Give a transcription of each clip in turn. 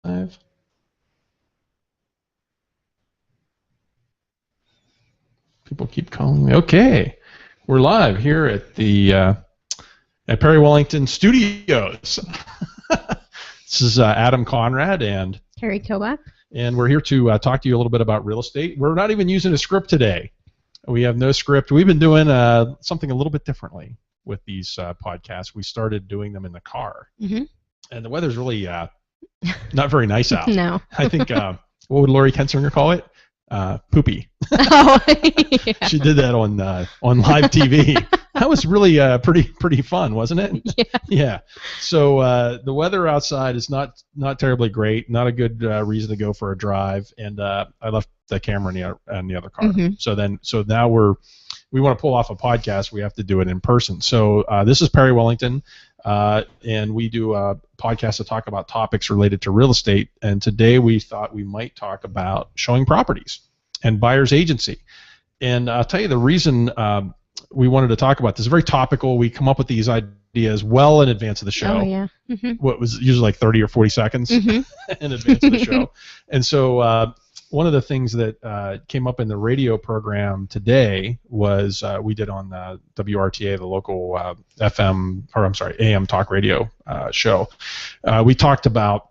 People keep calling me. Okay, we're live here at the at Perry Wellington Studios. This is Adam Conrad and Carrie Kobach. And we're here to talk to you a little bit about real estate. We're not even using a script today. We have no script. We've been doing something a little bit differently with these podcasts. We started doing them in the car. Mm-hmm. And the weather's really not very nice out. No. I think, what would Lori Kensinger call it? Poopy. Oh, yeah. She did that on live TV. That was really pretty fun, wasn't it? Yeah. Yeah. So the weather outside is not terribly great. Not a good reason to go for a drive. And I left the camera in the other car. Mm-hmm. So now we want to pull off a podcast. We have to do it in person. So this is Perry Wellington, and we do a podcast to talk about topics related to real estate. And today we thought we might talk about showing properties and buyer's agency. And I'll tell you the reason we wanted to talk about this is very topical. We come up with these ideas well in advance of the show. Oh, yeah. Mm-hmm. What was usually like 30 or 40 seconds in advance of the show. And so one of the things that came up in the radio program today was we did on WRTA, the local AM talk radio show. We talked about,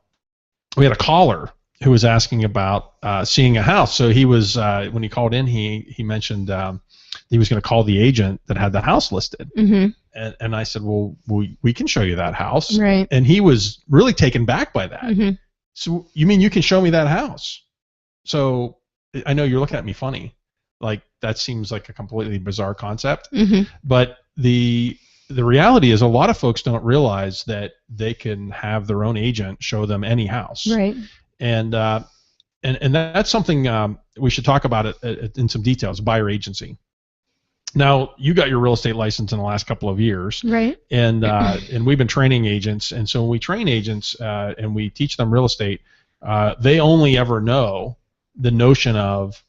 we had a caller who was asking about seeing a house. So he was, when he called in, he mentioned he was going to call the agent that had the house listed. Mm-hmm. And I said, well, we can show you that house. Right. And he was really taken back by that. Mm-hmm. So you mean you can show me that house? So I know you're looking at me funny. Like, that seems like a completely bizarre concept. Mm-hmm. But the reality is a lot of folks don't realize that they can have their own agent show them any house. Right. And that's something we should talk about it in some details, buyer agency. Now, you got your real estate license in the last couple of years. Right. And we've been training agents. And so when we train agents and we teach them real estate, they only ever know the notion of,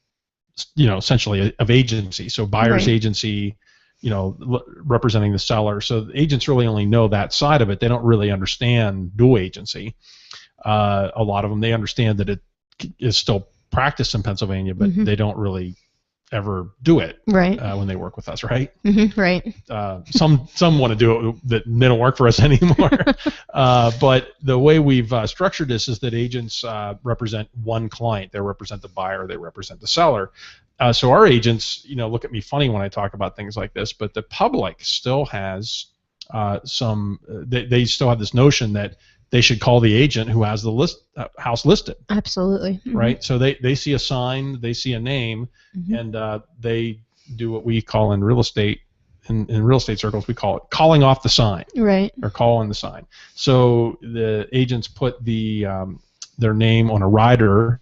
essentially of agency. So buyer's agency, representing the seller. So the agents really only know that side of it. They don't really understand dual agency. A lot of them, they understand that it is still practiced in Pennsylvania, but they don't really ever do it when they work with us, right? Mm-hmm. Right. Some want to do it that they don't work for us anymore. But the way we've structured this is that agents represent one client. They represent the buyer. They represent the seller. So our agents, look at me funny when I talk about things like this, but the public still has they still have this notion that they should call the agent who has the house listed. Absolutely. Mm-hmm. Right? So they see a sign, they see a name, and they do what we call in real estate, in real estate circles, we call it calling off the sign. Right. Or calling the sign. So the agents put their name on a rider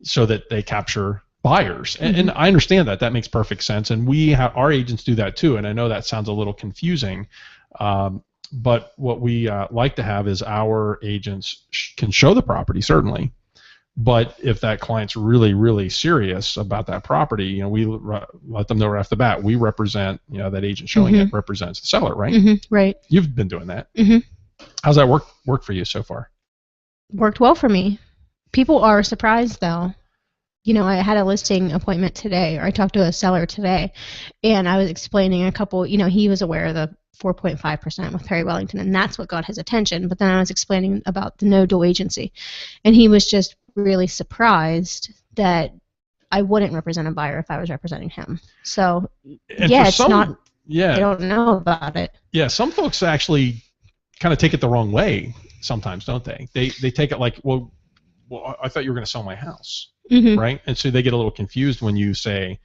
so that they capture buyers. And I understand that. That makes perfect sense. And our agents do that too. And I know that sounds a little confusing. But what we like to have is our agents can show the property, certainly. But if that client's really, really serious about that property, we let them know right off the bat. We represent, that agent showing it represents the seller, right? Mm-hmm. Right. You've been doing that. Mm-hmm. How's that work for you so far? Worked well for me. People are surprised, though. I had a listing appointment today, or I talked to a seller today, and I was explaining a couple, he was aware of the 4.5% with Perry Wellington, and that's what got his attention. But then I was explaining about the no dual agency, and he was just really surprised that I wouldn't represent a buyer if I was representing him. So, it's not, they don't know about it. Yeah, some folks actually kind of take it the wrong way sometimes, don't they? They take it like, well, I thought you were going to sell my house, right? And so they get a little confused when you say,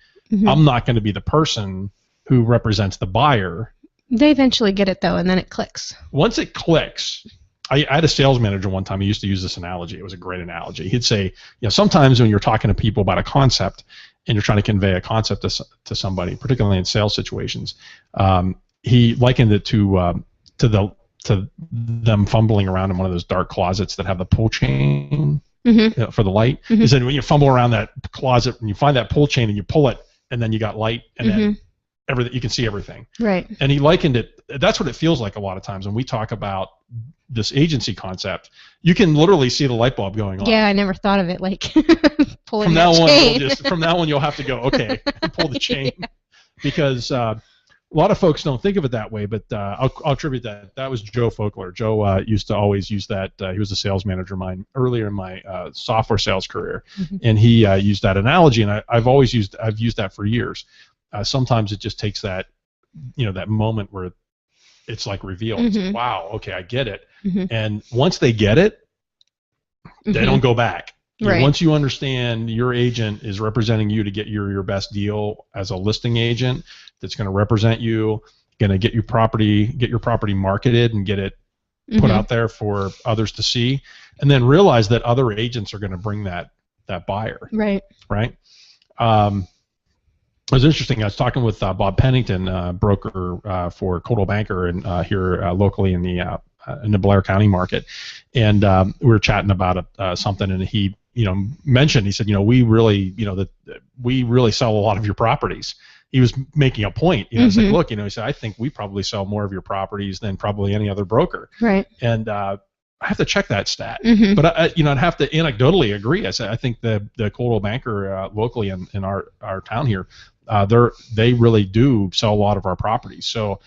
I'm not going to be the person who represents the buyer. They eventually get it, though, and then it clicks. Once it clicks, I had a sales manager one time. He used to use this analogy. It was a great analogy. He'd say, sometimes when you're talking to people about a concept and you're trying to convey a concept to somebody, particularly in sales situations, he likened it to them fumbling around in one of those dark closets that have the pull chain for the light. He said when you fumble around that closet and you find that pull chain and you pull it, and then you got light, and then everything. You can see everything. Right. And he likened it. That's what it feels like a lot of times when we talk about this agency concept. You can literally see the light bulb going on. Yeah, I never thought of it like pulling from that now chain. on, from now on, you'll have to go, okay, pull the chain, because a lot of folks don't think of it that way. But I'll attribute that. That was Joe Folkler. Joe used to always use that. He was a sales manager of mine earlier in my software sales career, and he used that analogy, and I've used that for years. Sometimes it just takes that, that moment where it's like revealed. It's like, wow, okay, I get it. And once they get it, they don't go back. Right. Once you understand your agent is representing you to get your best deal as a listing agent, that's going to represent you, going to get your property marketed and get it put out there for others to see, and then realize that other agents are going to bring that buyer. Right. Right. It was interesting. I was talking with Bob Pennington, broker for Coldwell Banker, and here locally in the Blair County market, and we were chatting about something, and he mentioned, he said, we really sell a lot of your properties. He was making a point. He's like, look, he said, I think we probably sell more of your properties than probably any other broker. Right. And I have to check that stat, but I'd have to anecdotally agree. I said, I think the Coldwell Banker locally in our town here, they really do sell a lot of our properties. So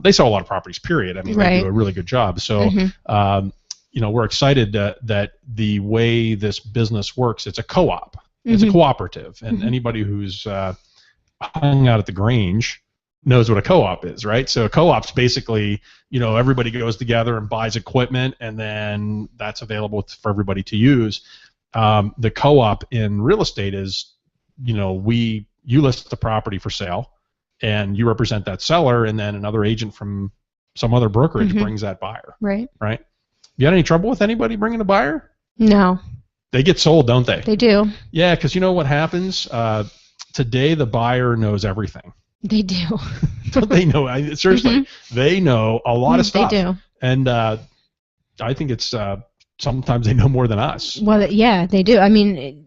they sell a lot of properties, period. I mean, they do a really good job. So we're excited that the way this business works, it's a co-op. It's a cooperative, and anybody who's hung out at the Grange knows what a co-op is, right? So a co-op's basically, everybody goes together and buys equipment, and then that's available for everybody to use. The co-op in real estate is, you list the property for sale, and you represent that seller, and then another agent from some other brokerage brings that buyer. Right. Right. You had any trouble with anybody bringing a buyer? No. They get sold, don't they? They do. Yeah, because you know what happens? Today, the buyer knows everything. They do. They know. Seriously, they know a lot of stuff. They do. And I think it's sometimes they know more than us. Well, yeah, they do. I mean,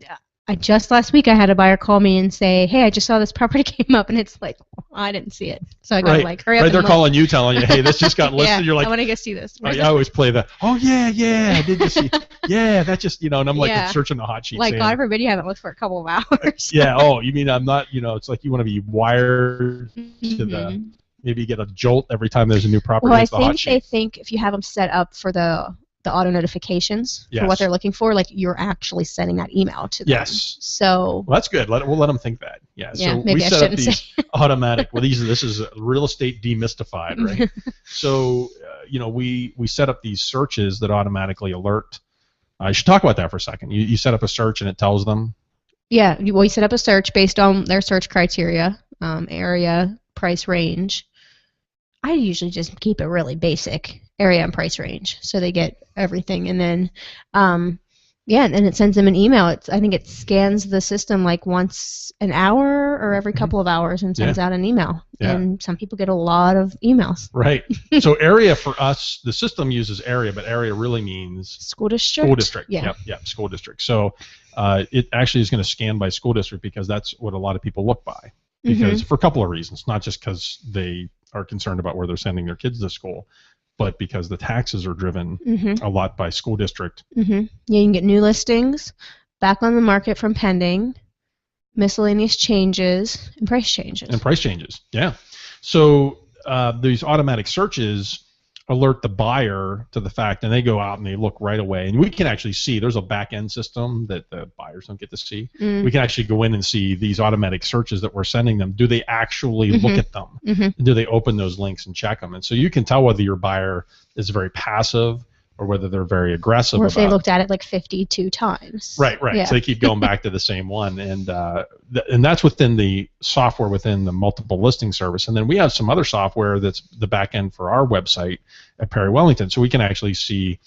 just last week I had a buyer call me and say, hey, I just saw this property came up, and it's like, I didn't see it. So I got to hurry up. Right, they're calling you, telling you, hey, this just got listed. Yeah, You're like, I want to go see this. I always play that. Oh, yeah, I did just see. Yeah, that just, and I'm like searching the hot sheet. Like, God forbid you haven't looked for a couple of hours. Yeah, oh, you mean I'm not, it's like you want to be wired to maybe you get a jolt every time there's a new property. Well, I think they think if you have them set up for the auto notifications for what they're looking for, like you're actually sending that email to them. Yes. So. Well, that's good. We'll let them think that. Yeah. So maybe we set up these say. automatic. Well, this is real estate demystified, right? So, we set up these searches that automatically alert. I should talk about that for a second. You set up a search and it tells them. Yeah. We set up a search based on their search criteria, area, price range. I usually just keep it really basic, area and price range, so they get everything. And then, and it sends them an email. I think it scans the system like once an hour or every couple of hours and sends out an email. Yeah. And some people get a lot of emails. Right. So area for us, the system uses area, but area really means school district. School district. Yeah. Yep. School district. So it actually is going to scan by school district because that's what a lot of people look by. Because for a couple of reasons, not just because they are concerned about where they're sending their kids to school, but because the taxes are driven a lot by school district. Yeah, you can get new listings, back on the market from pending, miscellaneous changes, and price changes. Yeah. So these automatic searches alert the buyer to the fact, and they go out and they look right away. And we can actually see, there's a back-end system that the buyers don't get to see. We can actually go in and see these automatic searches that we're sending them. Do they actually look at them? Do they open those links and check them? And so you can tell whether your buyer is very passive or whether they're very aggressive. Or if they looked at it like 52 times. Right. Yeah. So they keep going back to the same one. And that's within the software within the multiple listing service. And then we have some other software that's the back end for our website at Perry Wellington. So we can actually see,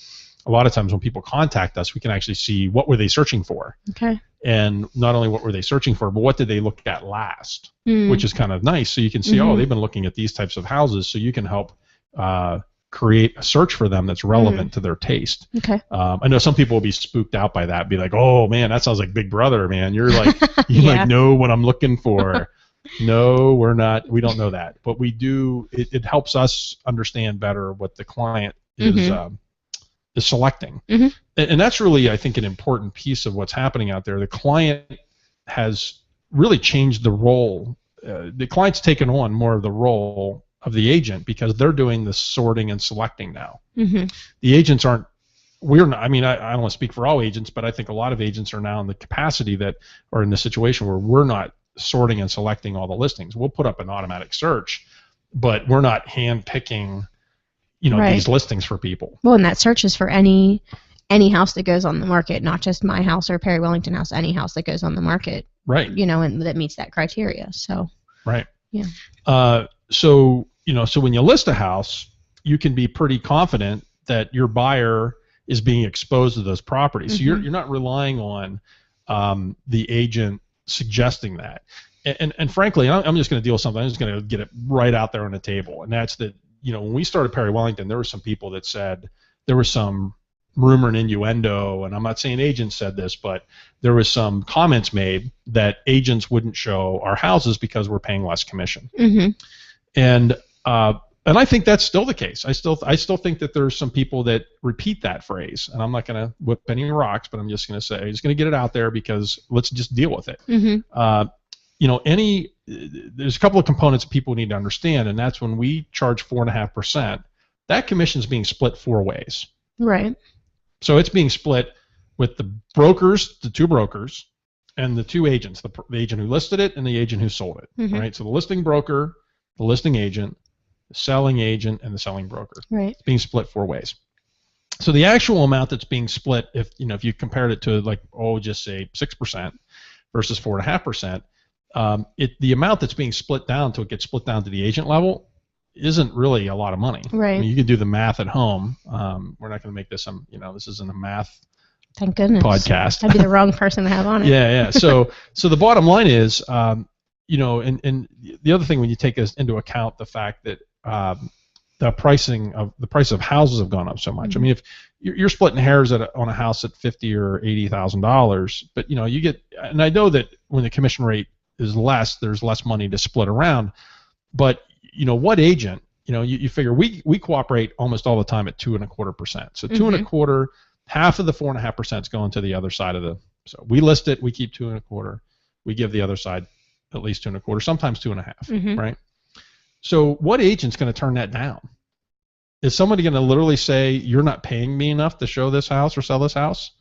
a lot of times when people contact us, we can actually see what were they searching for. Okay. And not only what were they searching for, but what did they look at last, which is kind of nice. So you can see, oh, they've been looking at these types of houses. So you can help create a search for them that's relevant to their taste. Okay. I know some people will be spooked out by that, be like, "Oh man, that sounds like Big Brother, man. You're like, you like know what I'm looking for." No, we're not. We don't know that, but we do. It helps us understand better what the client is selecting, and that's really, I think, an important piece of what's happening out there. The client has really changed the role. The client's taken on more of the role of the agent because they're doing the sorting and selecting now. The agents aren't. We're not. I mean, I don't want to speak for all agents, but I think a lot of agents are now in the capacity that, or in the situation where we're not sorting and selecting all the listings. We'll put up an automatic search, but we're not hand picking, these listings for people. Well, and that search is for any house that goes on the market, not just my house or Perry Wellington house, any house that goes on the market. Right. And that meets that criteria. So. Right. Yeah. So when you list a house, you can be pretty confident that your buyer is being exposed to those properties. So you're not relying on the agent suggesting that. And frankly, I'm just going to deal with something. I'm just going to get it right out there on the table. And that's that, when we started Perry Wellington, there were some people that said there was some rumor and innuendo, and I'm not saying agents said this, but there was some comments made that agents wouldn't show our houses because we're paying less commission. And I think that's still the case. I still think that there's some people that repeat that phrase, and I'm not going to whip any rocks, but I'm just going to say, I'm just going to get it out there because let's just deal with it. There's a couple of components people need to understand, and that's when we charge 4.5%, that commission is being split 4 ways. Right. So it's being split with the brokers, the 2 brokers, and the 2 agents, the agent who listed it and the agent who sold it. Right. So the listing broker, the listing agent, the selling agent, and the selling broker. Right. It's being split 4 ways. So the actual amount that's being split, if you compared it to just say 6% versus 4.5%, the amount that's being split down to it gets split down to the agent level isn't really a lot of money. Right. I mean, you can do the math at home. We're not going to make this this isn't a math. Thank goodness. Podcast. I'd be the wrong person to have on it. Yeah. So the bottom line is, and the other thing when you take into account the fact that the price of houses have gone up so much. I mean, if you're splitting hairs on a house at $50,000 or $80,000, but you get, and I know that when the commission rate is less, there's less money to split around, but what agent? You figure we cooperate almost all the time at 2.25%. So 2.25%, half of the 4.5% is going to the other side of the. So we list it, we keep 2.25%, we give the other side at least 2.25%, sometimes 2.5%, right? So what agent's going to turn that down? Is somebody going to literally say, you're not paying me enough to show this house or sell this house?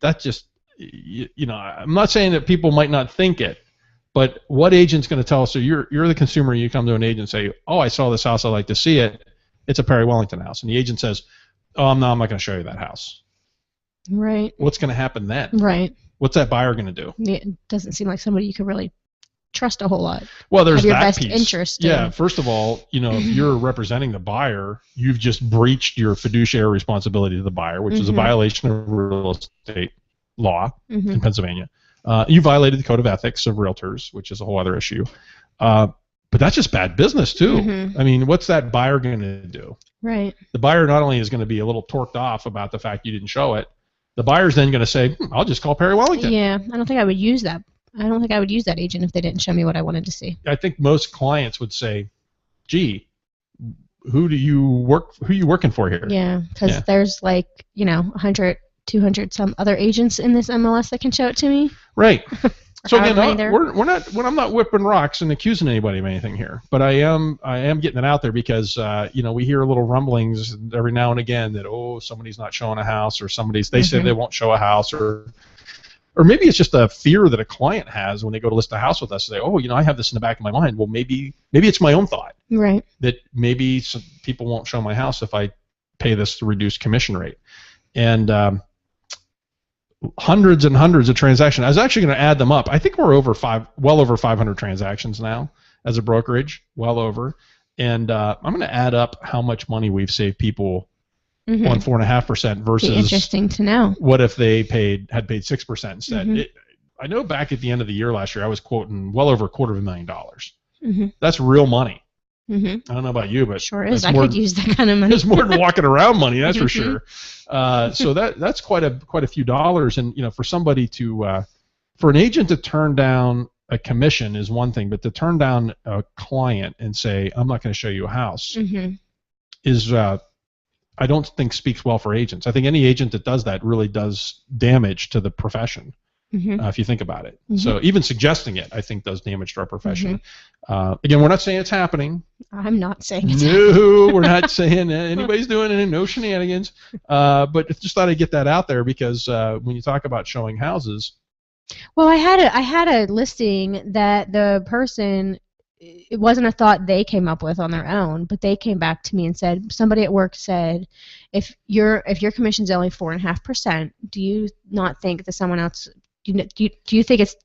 That just, I'm not saying that people might not think it, but what agent's going to tell us? So you're the consumer, you come to an agent and say, oh, I saw this house, I'd like to see it. It's a Perry Wellington house. And the agent says, oh, no, I'm not going to show you that house. Right. What's going to happen then? Right. What's that buyer going to do? It doesn't seem like somebody you could really trust a whole lot. Well, there's your that best piece. Interest yeah. First of all, if you're representing the buyer, you've just breached your fiduciary responsibility to the buyer, which is a violation of real estate law in Pennsylvania. You violated the code of ethics of realtors, which is a whole other issue. But that's just bad business too. I mean, what's that buyer going to do? Right. The buyer not only is going to be a little torqued off about the fact you didn't show it, the buyer's then going to say, I'll just call Perry Wellington. Yeah, I don't think I would use that. I don't think I would use that agent if they didn't show me what I wanted to see. I think most clients would say, gee, who are you working for here? Yeah, because there's 100, 200 some other agents in this MLS that can show it to me. Right. So again, I'm not whipping rocks and accusing anybody of anything here, but I am getting it out there because we hear little rumblings every now and again that somebody's not showing a house, or they say they won't show a house, or maybe it's just a fear that a client has when they go to list a house with us. They say, I have this in the back of my mind. Well, maybe it's my own thought. Right. That maybe some people won't show my house if I pay this reduced commission rate. And hundreds and hundreds of transactions. I was actually going to add them up. I think we're well over 500 transactions now as a brokerage, well over. And I'm going to add up how much money we've saved people on 4.5% versus. Be interesting to know. What if they had paid 6% instead? I know back at the end of the year last year, I was quoting well over $250,000. That's real money. I don't know about you, but sure is. I could use that kind of money. It's more than walking around money, that's for sure. So that's quite a few dollars, and for somebody for an agent to turn down a commission is one thing, but to turn down a client and say, I'm not going to show you a house is, I don't think speaks well for agents. I think any agent that does that really does damage to the profession. If you think about it. So even suggesting it, I think, does damage to our profession. Again, we're not saying it's happening. I'm not saying it's happening. We're not saying anybody's doing it. No shenanigans. But just thought I'd get that out there because when you talk about showing houses. Well, I had a listing that the person, it wasn't a thought they came up with on their own, but they came back to me and said, somebody at work said, if your commission's only 4.5%, do you not think that someone else, do you think it's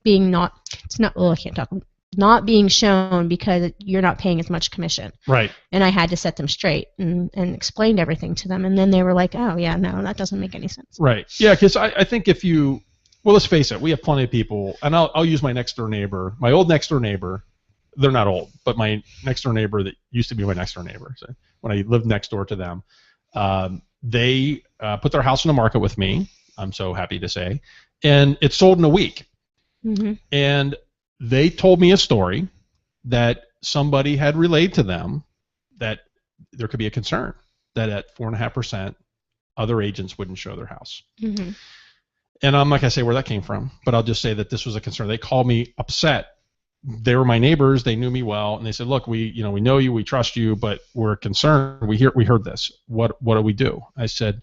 not being shown because you're not paying as much commission? Right. And I had to set them straight and explained everything to them, and then they were like, oh yeah, no, that doesn't make any sense. Right. Yeah, because I think if you, well, let's face it, we have plenty of people, and I'll use my next door neighbor, my old next door neighbor. They're not old, but my next door neighbor that used to be my next door neighbor. So when I lived next door to them, they put their house on the market with me. I'm so happy to say. And it sold in a week. And they told me a story that somebody had relayed to them that there could be a concern that at 4.5%, other agents wouldn't show their house. And I'm not going to say where that came from, but I'll just say that this was a concern. They called me upset. They were my neighbors. They knew me well, and they said, "Look, we know you, we trust you, but we're concerned. We heard this. What do we do?" I said,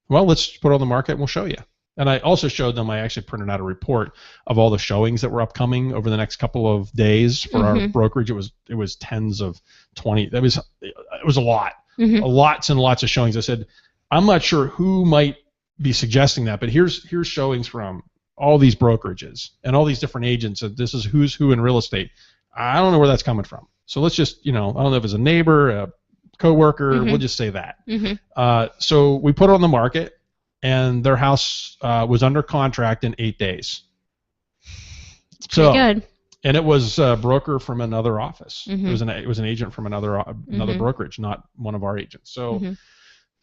"Well, let's put it on the market, and we'll show you." And I also showed them. I actually printed out a report of all the showings that were upcoming over the next couple of days for our brokerage. It was tens of 20. It was a lot, lots and lots of showings. I said, "I'm not sure who might be suggesting that, but here's showings from all these brokerages and all these different agents, and this is who's who in real estate. I don't know where that's coming from. So let's just, I don't know if it's a neighbor, a coworker, we'll just say that." So we put it on the market, and their house was under contract in 8 days. Pretty good. And it was a broker from another office. It was an agent from another brokerage, not one of our agents.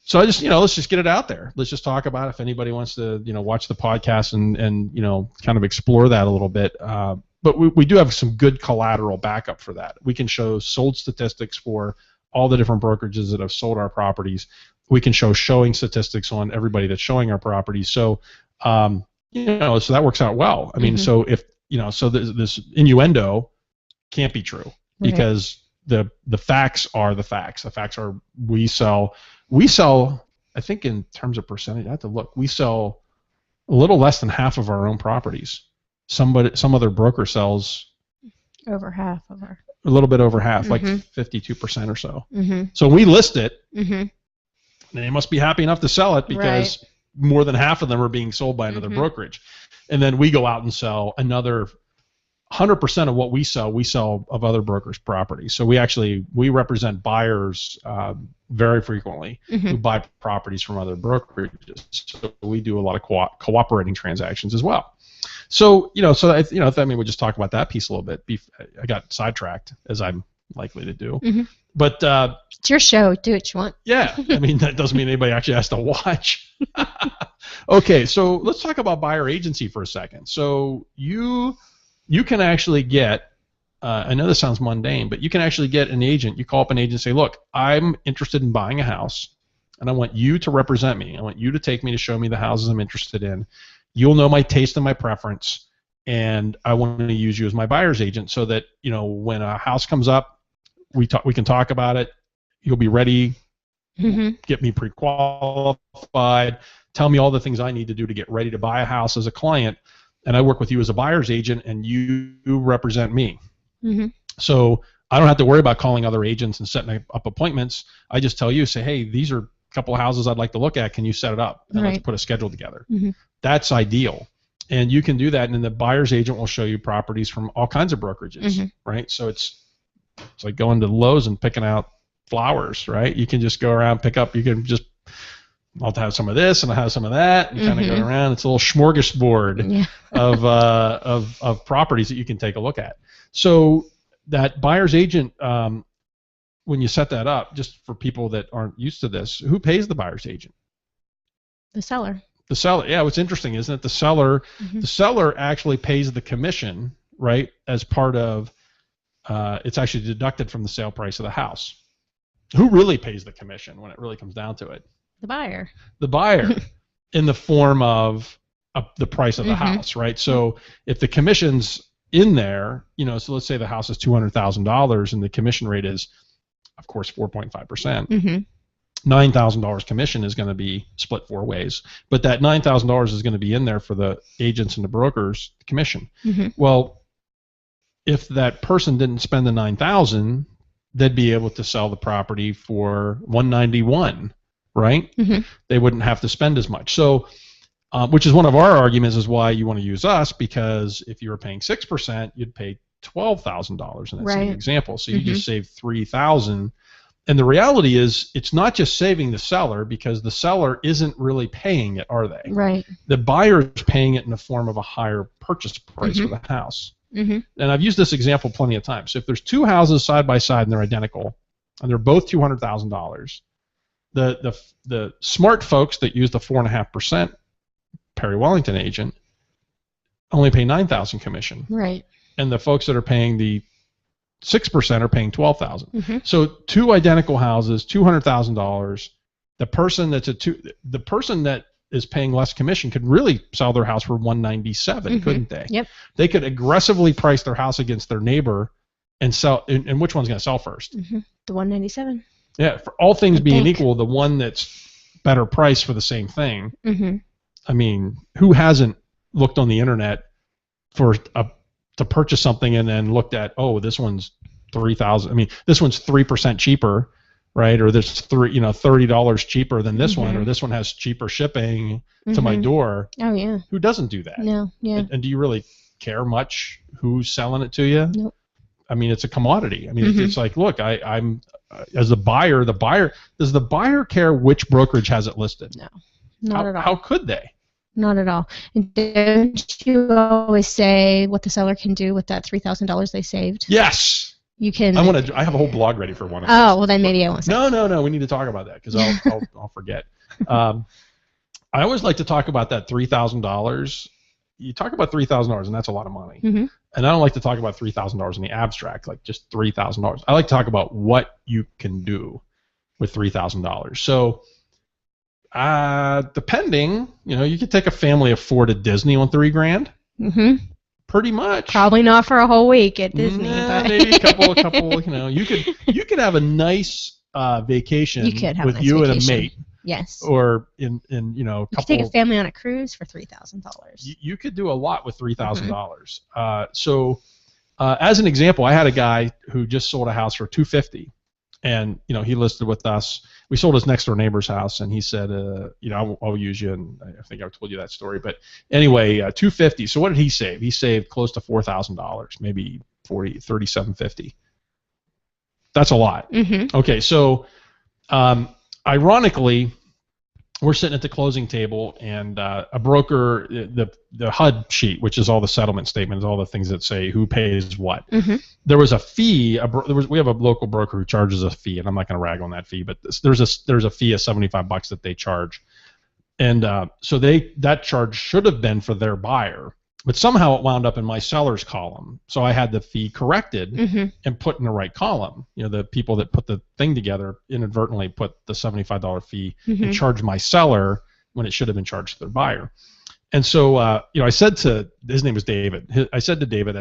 So I just, let's just get it out there. Let's just talk about it. If anybody wants to, watch the podcast and kind of explore that a little bit. But we do have some good collateral backup for that. We can show sold statistics for all the different brokerages that have sold our properties. We can show showing statistics on everybody that's showing our properties. So, so that works out well. I mean, so if, so this innuendo can't be true because the facts are the facts. The facts are we sell, I think in terms of percentage, I have to look, we sell a little less than half of our own properties. Some other broker sells over half of our. A little bit over half, like 52% or so. So we list it, and they must be happy enough to sell it because more than half of them are being sold by another brokerage. And then we go out and sell another 100% of what we sell of other brokers' properties. So we represent buyers very frequently who buy properties from other brokerages. So we do a lot of cooperating transactions as well. So I mean, we'll just talk about that piece a little bit. I got sidetracked, as I'm likely to do. But it's your show. Do what you want. Yeah, I mean that doesn't mean anybody actually has to watch. Okay, so let's talk about buyer agency for a second. So you can actually get. I know this sounds mundane, but you can actually get an agent. You call up an agent and say, "Look, I'm interested in buying a house, and I want you to represent me. I want you to take me to show me the houses I'm interested in. You'll know my taste and my preference, and I want to use you as my buyer's agent so that when a house comes up, we can talk about it. You'll be ready, get me pre-qualified, tell me all the things I need to do to get ready to buy a house as a client, and I work with you as a buyer's agent, and you represent me. So I don't have to worry about calling other agents and setting up appointments. I just tell you, say, hey, these are a couple of houses I'd like to look at. Can you set it up? And let's put a schedule together. That's ideal. And you can do that, and then the buyer's agent will show you properties from all kinds of brokerages, right? So it's like going to Lowe's and picking out flowers, right? You can just go around, I'll have some of this and I'll have some of that, and kind of go around. It's a little smorgasbord of properties that you can take a look at. So that buyer's agent, when you set that up, just for people that aren't used to this, who pays the buyer's agent? The seller. The seller. Yeah, what's interesting, isn't it? The seller actually pays the commission right, as part of, it's actually deducted from the sale price of the house. Who really pays the commission when it really comes down to it? The buyer. The buyer, in the form of the price of the house, right? So if the commission's in there, so let's say the house is $200,000 and the commission rate is, of course, 4.5%. $9,000 commission is going to be split 4 ways, but that $9,000 is going to be in there for the agents and the brokers commission. Well, if that person didn't spend the $9,000, they'd be able to sell the property for $191,000, right? They wouldn't have to spend as much. So, which is one of our arguments is why you want to use us, because if you were paying 6%, you'd pay $12,000 in that same example. So you just saved $3,000. And the reality is, it's not just saving the seller, because the seller isn't really paying it, are they? Right. The buyer is paying it in the form of a higher purchase price for the house. And I've used this example plenty of times. So if there's 2 houses side by side and they're identical, and they're both $200,000, the smart folks that use the 4.5% Perry Wellington agent only pay $9,000 commission. Right. And the folks that are paying the 6% are paying $12,000. So 2 identical houses, $200,000. The person that is paying less commission could really sell their house for $197,000, couldn't they? Yep. They could aggressively price their house against their neighbor and sell. And which one's going to sell first? The $197,000. Yeah. For all things being equal, the one that's better priced for the same thing. I mean, who hasn't looked on the internet to purchase something and then looked at, oh, this one's $3,000. I mean, this one's 3% cheaper, right? Or this $30 cheaper than this one, or this one has cheaper shipping to my door. Oh yeah. Who doesn't do that? No. Yeah. And do you really care much who's selling it to you? Nope. I mean, it's a commodity. I mean, it's like, look, I'm as a buyer, does the buyer care which brokerage has it listed? No, not at all. How could they? Not at all. And don't you always say what the seller can do with that $3,000 they saved? Yes. You can. I have a whole blog ready for one of those. Oh, well then maybe I won't say. No. We need to talk about that, because I'll forget. I always like to talk about that $3,000. You talk about $3,000, and that's a lot of money. And I don't like to talk about $3,000 in the abstract, like just $3,000. I like to talk about what you can do with $3,000. So, depending, you could take a family of 4 to Disney on $3,000. Pretty much. Probably not for a whole week at Disney. But. Maybe a couple. You could have a nice vacation with you and a mate. Yes. Or in couple. You could take a family on a cruise for $3,000. You could do a lot with $3,000. So, as an example, I had a guy who just sold a house for $250,000, and he listed with us. We sold his next door neighbor's house, and he said, I'll use you, and I think I've told you that story. But anyway, $250,000. So what did he save? He saved close to $4,000, maybe $3,750. That's a lot. Okay, so ironically, we're sitting at the closing table, and a broker, the HUD sheet, which is all the settlement statements, all the things that say who pays what. There was a fee. We have a local broker who charges a fee, and I'm not going to rag on that fee, but there's a fee of $75 that they charge, and so that charge should have been for their buyer, but somehow it wound up in my seller's column. So I had the fee corrected and put in the right column. The people that put the thing together inadvertently put the $75 fee and charged my seller when it should have been charged to their buyer. And so, I said his name was David. I said to David,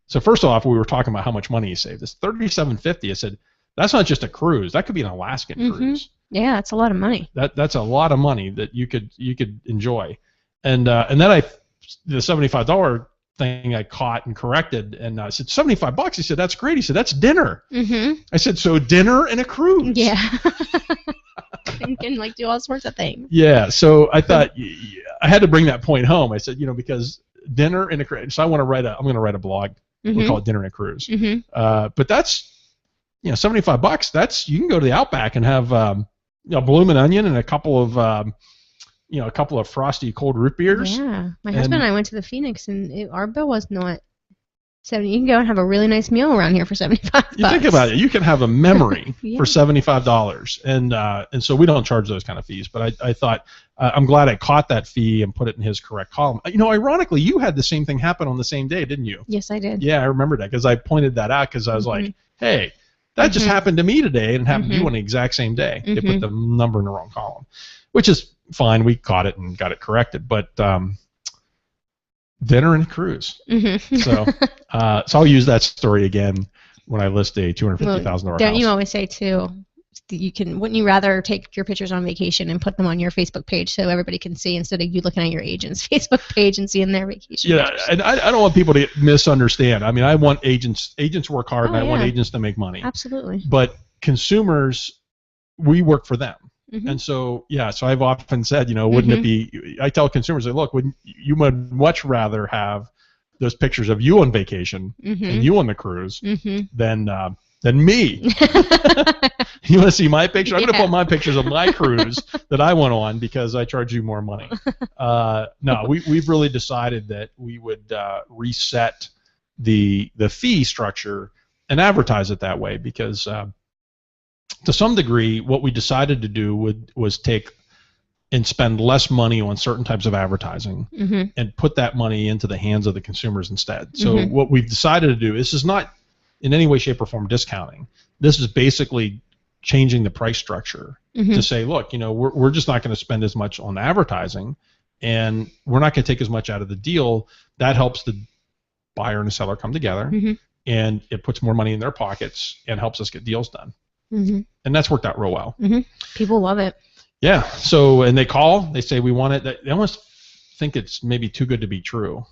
so first off, we were talking about how much money he saved. It's $3,750. I said, that's not just a cruise. That could be an Alaskan cruise. Yeah, it's a lot of money. That's a lot of money that you could enjoy. And then the $75 thing I caught and corrected, and I said, $75. He said, that's great. He said, that's dinner. I said, so dinner and a cruise. Yeah. You can do all sorts of things. Yeah. So I thought I had to bring that point home. I said, because dinner and a cruise. So I'm going to write a blog. We call it Dinner and a Cruise. But that's, $75. That's, you can go to the Outback and have, bloomin' onion and a couple of frosty cold root beers. Yeah, my husband and I went to the Phoenix, and our bill was not So you can go and have a really nice meal around here for $75. You think about it. You can have a memory for $75, and so we don't charge those kind of fees. But I thought I'm glad I caught that fee and put it in his correct column. Ironically, you had the same thing happen on the same day, didn't you? Yes, I did. Yeah, I remember that because I pointed that out because I was like, hey, that just happened to me today, and it happened to you on the exact same day. They put the number in the wrong column, which is fine. We caught it and got it corrected, but. Dinner and cruise. So I'll use that story again when I list a $250,000 house. Don't you always say too? Wouldn't you rather take your pictures on vacation and put them on your Facebook page so everybody can see instead of you looking at your agent's Facebook page and seeing their vacation? Yeah, pictures? And I don't want people to misunderstand. I mean, I want agents work hard, and I want agents to make money. Absolutely. But consumers, we work for them. And so, so I've often said, wouldn't it be, I tell consumers, look, you would much rather have those pictures of you on vacation and you on the cruise than me. You want to see my picture? I'm going to put my pictures of my cruise that I went on because I charge you more money. No, we've really decided that we would reset the fee structure and advertise it that way because to some degree, what we decided to do was take and spend less money on certain types of advertising and put that money into the hands of the consumers instead. So what we've decided to do, this is not in any way, shape, or form discounting. This is basically changing the price structure to say, look, we're just not going to spend as much on advertising, and we're not going to take as much out of the deal. That helps the buyer and the seller come together, and it puts more money in their pockets and helps us get deals done. And that's worked out real well. People love it. Yeah. So, and they call, they say, we want it. They almost think it's maybe too good to be true.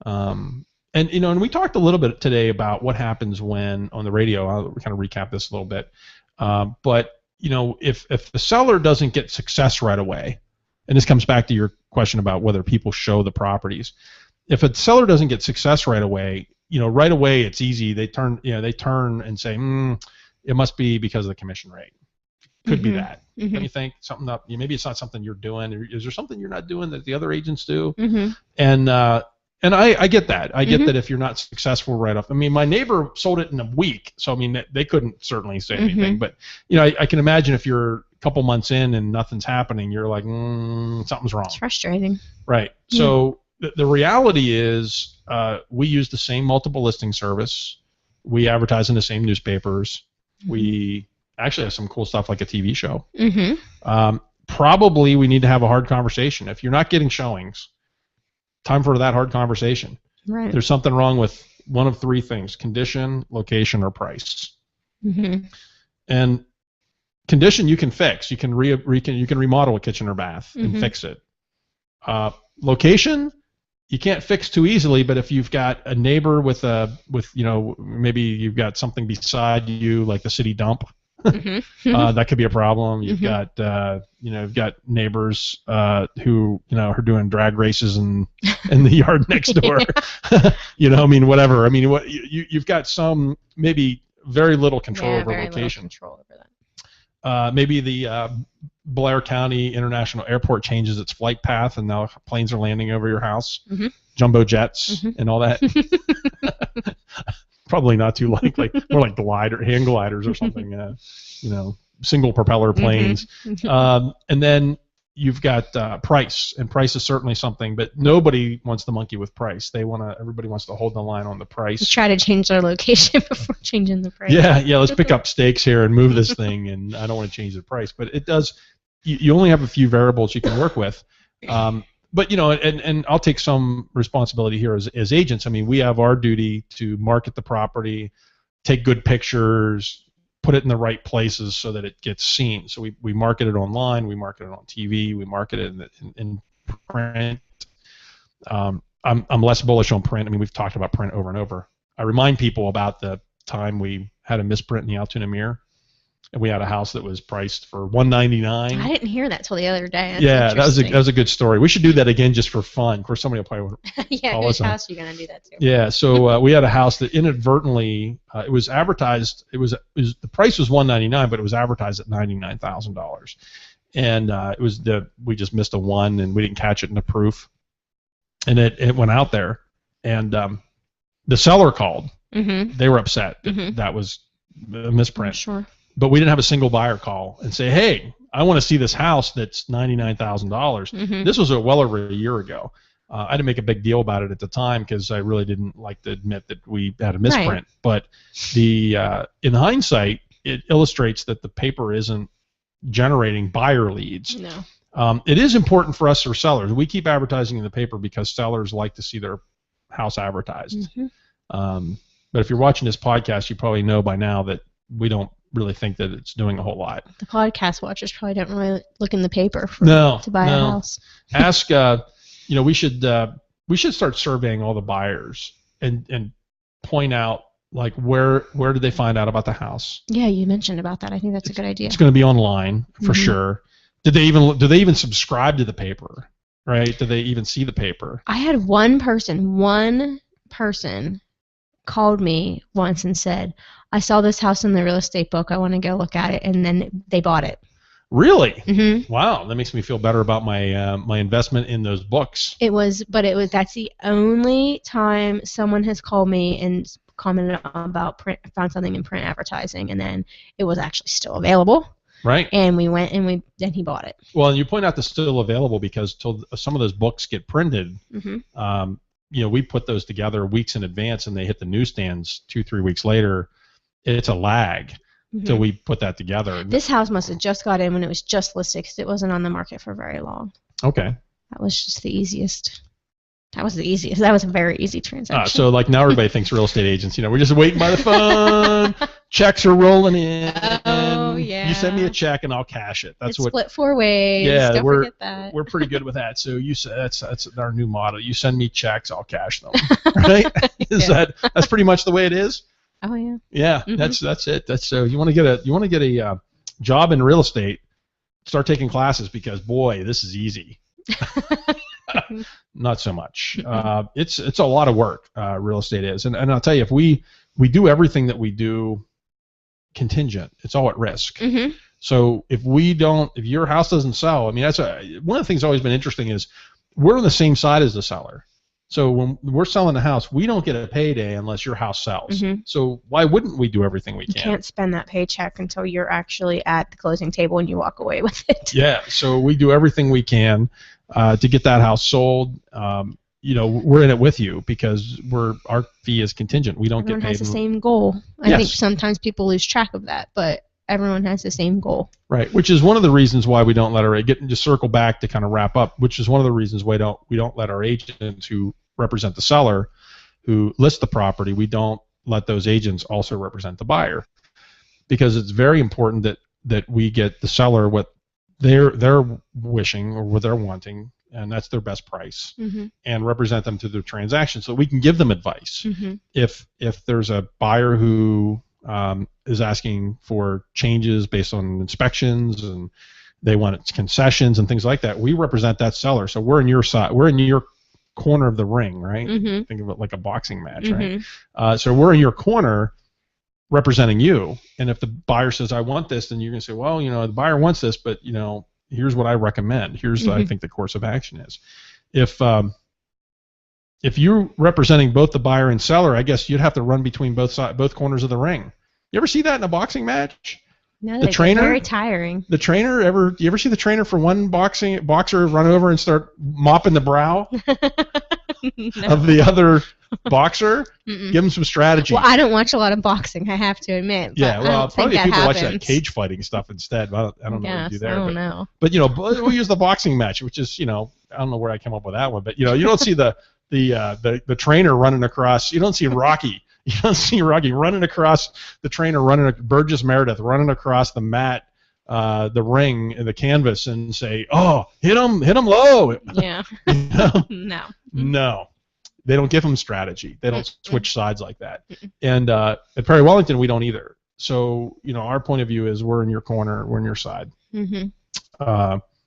And we talked a little bit today about what happens when on the radio. I'll kind of recap this a little bit. But if the seller doesn't get success right away, and this comes back to your question about whether people show the properties. If a seller doesn't get success right away, right away it's easy. They turn and say, it must be because of the commission rate. Could be that. Don't you think something up? Maybe it's not something you're doing. Is there something you're not doing that the other agents do? And I get that. I get that if you're not successful right off. I mean, my neighbor sold it in a week, so I mean they couldn't certainly say anything. But I can imagine if you're a couple months in and nothing's happening, you're like, something's wrong. It's frustrating. Right. So the reality is, we use the same multiple listing service. We advertise in the same newspapers. We actually have some cool stuff like a TV show. Probably we need to have a hard conversation. If you're not getting showings, time for that hard conversation. Right. There's something wrong with one of three things: condition, location, or price. And condition you can fix. You can remodel a kitchen or bath and fix it. Location, you can't fix too easily, but if you've got a neighbor with maybe you've got something beside you like the city dump, that could be a problem. You've got you've got neighbors who are doing drag races in the yard next door. I mean, whatever. I mean, you've got some maybe very little control over location. Control over that. Maybe the Blair County International Airport changes its flight path, and now planes are landing over your house, jumbo jets, and all that. Probably not too likely. More like hand gliders or something. Single propeller planes. And then you've got price, and price is certainly something, but nobody wants to monkey with price. Everybody wants to hold the line on the price. Try to change their location before changing the price. Yeah. Let's pick up stakes here and move this thing, and I don't want to change the price, but it does. You only have a few variables you can work with. But and I'll take some responsibility here as agents. I mean, we have our duty to market the property, take good pictures, put it in the right places so that it gets seen. So we market it online, we market it on TV, we market it in print. I'm less bullish on print. I mean, we've talked about print over and over. I remind people about the time we had a misprint in the Altoona Mirror. And we had a house that was priced for $199. I didn't hear that till the other day. That's that was a good story. We should do that again just for fun. Of course, somebody will probably whose house are you gonna do that to? Yeah, so we had a house that inadvertently it was advertised. It was the price was $199, but it was advertised at $99,000, and we just missed a 1 and we didn't catch it in the proof, and it went out there, and the seller called. Mm-hmm. They were upset that that was a misprint. Sure. But we didn't have a single buyer call and say, hey, I want to see this house that's $99,000. This was well over a year ago. I didn't make a big deal about it at the time because I really didn't like to admit that we had a misprint. Right. But in hindsight, it illustrates that the paper isn't generating buyer leads. No. It is important for us or sellers. We keep advertising in the paper because sellers like to see their house advertised. But if you're watching this podcast, you probably know by now that we don't really think that it's doing a whole lot. The podcast watchers probably don't really look in the paper to buy a house. Ask, we should start surveying all the buyers and point out like where did they find out about the house? Yeah, you mentioned about that. I think that's a good idea. It's going to be online for sure. Do they even subscribe to the paper? Right? Do they even see the paper? I had one person called me once and said, I saw this house in the real estate book. I want to go look at it. And then they bought it. Really? Wow. That makes me feel better about my my investment in those books. That's the only time someone has called me and commented about found something in print advertising, and then it was actually still available. Right. And we went and then he bought it. Well, and you point out the still available because till some of those books get printed, we put those together weeks in advance and they hit the newsstands 2-3 weeks later. It's a lag till we put that together. This house must have just got in when it was just listed because it wasn't on the market for very long. Okay. That was just the easiest. That was the easiest. That was a very easy transaction. So like now everybody thinks real estate agents, we're just waiting by the phone. Checks are rolling in. Oh, yeah. You send me a check and I'll cash it. That's it's split 4 ways. Yeah, Don't forget that. We're pretty good with that. So you said that's our new motto. You send me checks, I'll cash them. Right? That's pretty much the way it is? Oh yeah. Yeah, that's it. That's so you want to get a job in real estate, start taking classes because boy, this is easy. Not so much. It's a lot of work. Real estate is, and I'll tell you, if we do everything that we do contingent, it's all at risk. So if your house doesn't sell, I mean that's one of the things that's always been interesting is we're on the same side as the seller. So when we're selling the house, we don't get a payday unless your house sells. So why wouldn't we do everything we can? You can't spend that paycheck until you're actually at the closing table and you walk away with it. Yeah, so we do everything we can to get that house sold. We're in it with you because our fee is contingent. We don't Everyone get paid. Everyone has the same goal. I think sometimes people lose track of that, but everyone has the same goal. Right, which is one of the reasons why we don't let our just circle back to kind of wrap up. Which is one of the reasons why we don't let our agents who represent the seller, who list the property, we don't let those agents also represent the buyer, because it's very important that we get the seller what they're wishing or what they're wanting, and that's their best price, and represent them through the transaction so we can give them advice. If there's a buyer who is asking for changes based on inspections and they want concessions and things like that, we represent that seller. So we're in your side. We're in your corner of the ring, right? Think of it like a boxing match, right? So we're in your corner representing you. And if the buyer says, I want this, then you're going to say, well, the buyer wants this, but, here's what I recommend. Here's what I think the course of action is. If you're representing both the buyer and seller, I guess you'd have to run between both corners of the ring. You ever see that in a boxing match? No, the trainer, very tiring. The trainer you ever see the trainer for one boxer run over and start mopping the brow of the other boxer? Give him some strategy. Well, I don't watch a lot of boxing, I have to admit. Yeah, well, probably people watch that cage fighting stuff instead. But I don't know what to do there. I don't know. But we'll use the boxing match, which is I don't know where I came up with that one, but you don't see the trainer running across. You don't see Rocky. You don't see Rocky running across the trainer, Burgess Meredith running across the mat, the ring, the canvas, and say, "Oh, hit him low." Yeah. No, they don't give him strategy. They don't switch sides like that. And at Perry Wellington, we don't either. So our point of view is we're in your corner, we're in your side. And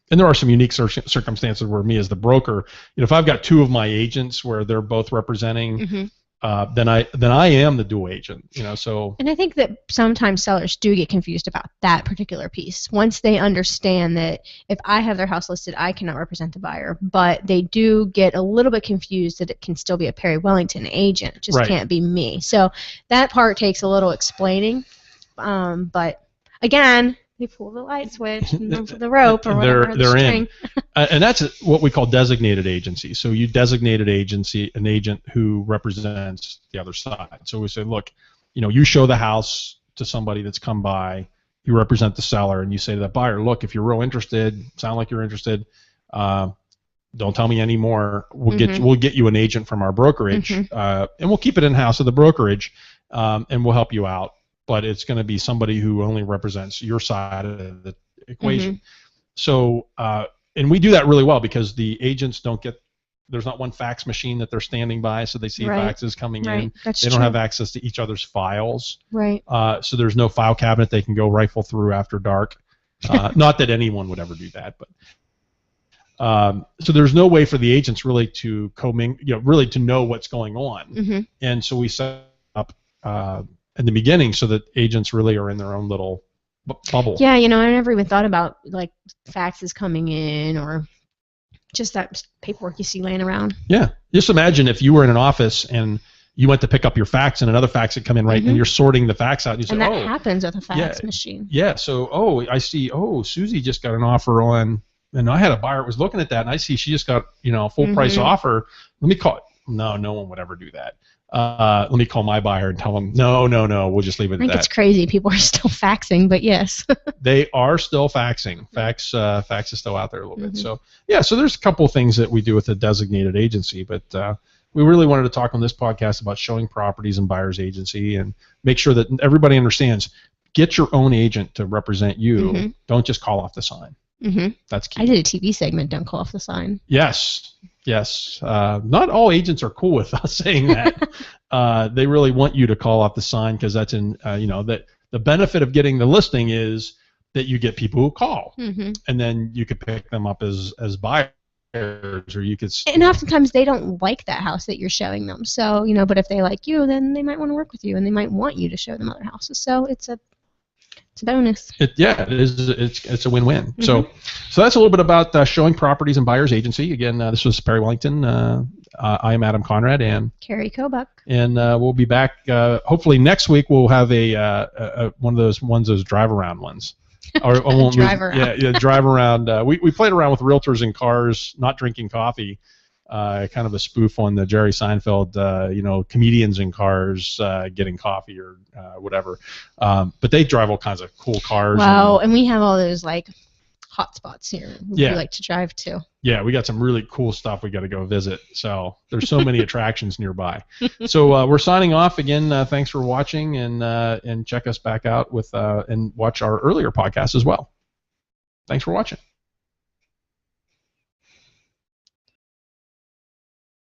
there are some unique circumstances where me as the broker, if I've got two of my agents where they're both representing. then I am the dual agent. So. And I think that sometimes sellers do get confused about that particular piece. Once they understand that if I have their house listed, I cannot represent the buyer, but they do get a little bit confused that it can still be a Perry Wellington agent. It just can't be me. So that part takes a little explaining. But again, they pull the light switch and the rope or whatever. They're in. And that's what we call designated agency. So you designate an agent who represents the other side. So we say, look, you show the house to somebody that's come by, you represent the seller, and you say to that buyer, look, if you're real interested, sound like you're interested, don't tell me anymore. We'll get you an agent from our brokerage, and we'll keep it in-house at the brokerage, and we'll help you out. But it's going to be somebody who only represents your side of the equation. So, and we do that really well because the agents don't get, there's not one fax machine that they're standing by, so they see faxes coming in. They don't have access to each other's files. So there's no file cabinet they can go rifle through after dark. Not that anyone would ever do that, but so there's no way for the agents really to really to know what's going on. And so we set up in the beginning so that agents really are in their own little bubble. Yeah, I never even thought about like faxes coming in or just that paperwork you see laying around. Yeah, just imagine if you were in an office and you went to pick up your fax and another fax had come in and you're sorting the fax out. And you say, that happens with a fax machine. Yeah, so I see. Susie just got an offer on, and I had a buyer that was looking at that, and I see she just got a full price offer. Let me call it. No one would ever do that. Let me call my buyer and tell them, no, we'll just leave it at that. I think it's crazy. People are still faxing, but yes. They are still faxing. Fax is still out there a little bit. So, so there's a couple of things that we do with a designated agency, but we really wanted to talk on this podcast about showing properties and buyer's agency and make sure that everybody understands, get your own agent to represent you. Don't just call off the sign. That's key. I did a TV segment, Don't Call Off the Sign. Yes. Not all agents are cool with us saying that. They really want you to call off the sign because that's that the benefit of getting the listing is that you get people who call, and then you could pick them up as buyers, or you could. And oftentimes they don't like that house that you're showing them. So but if they like you, then they might want to work with you, and they might want you to show them other houses. So it's a bonus. It is. It's a win-win. So that's a little bit about showing properties and buyer's agency. Again, this was Perry Wellington. I am Adam Conrad and Carrie Kobuck. And we'll be back. Hopefully next week we'll have a one of those drive around ones. Or drive around. Yeah, drive around. We played around with realtors in cars, not drinking coffee. Kind of a spoof on the Jerry Seinfeld, comedians in cars getting coffee or whatever. But they drive all kinds of cool cars. Wow, and we have all those like hot spots here we like to drive to. Yeah, we got some really cool stuff we got to go visit. So there's so many attractions nearby. So we're signing off again. Thanks for watching, and check us back out with and watch our earlier podcast as well. Thanks for watching.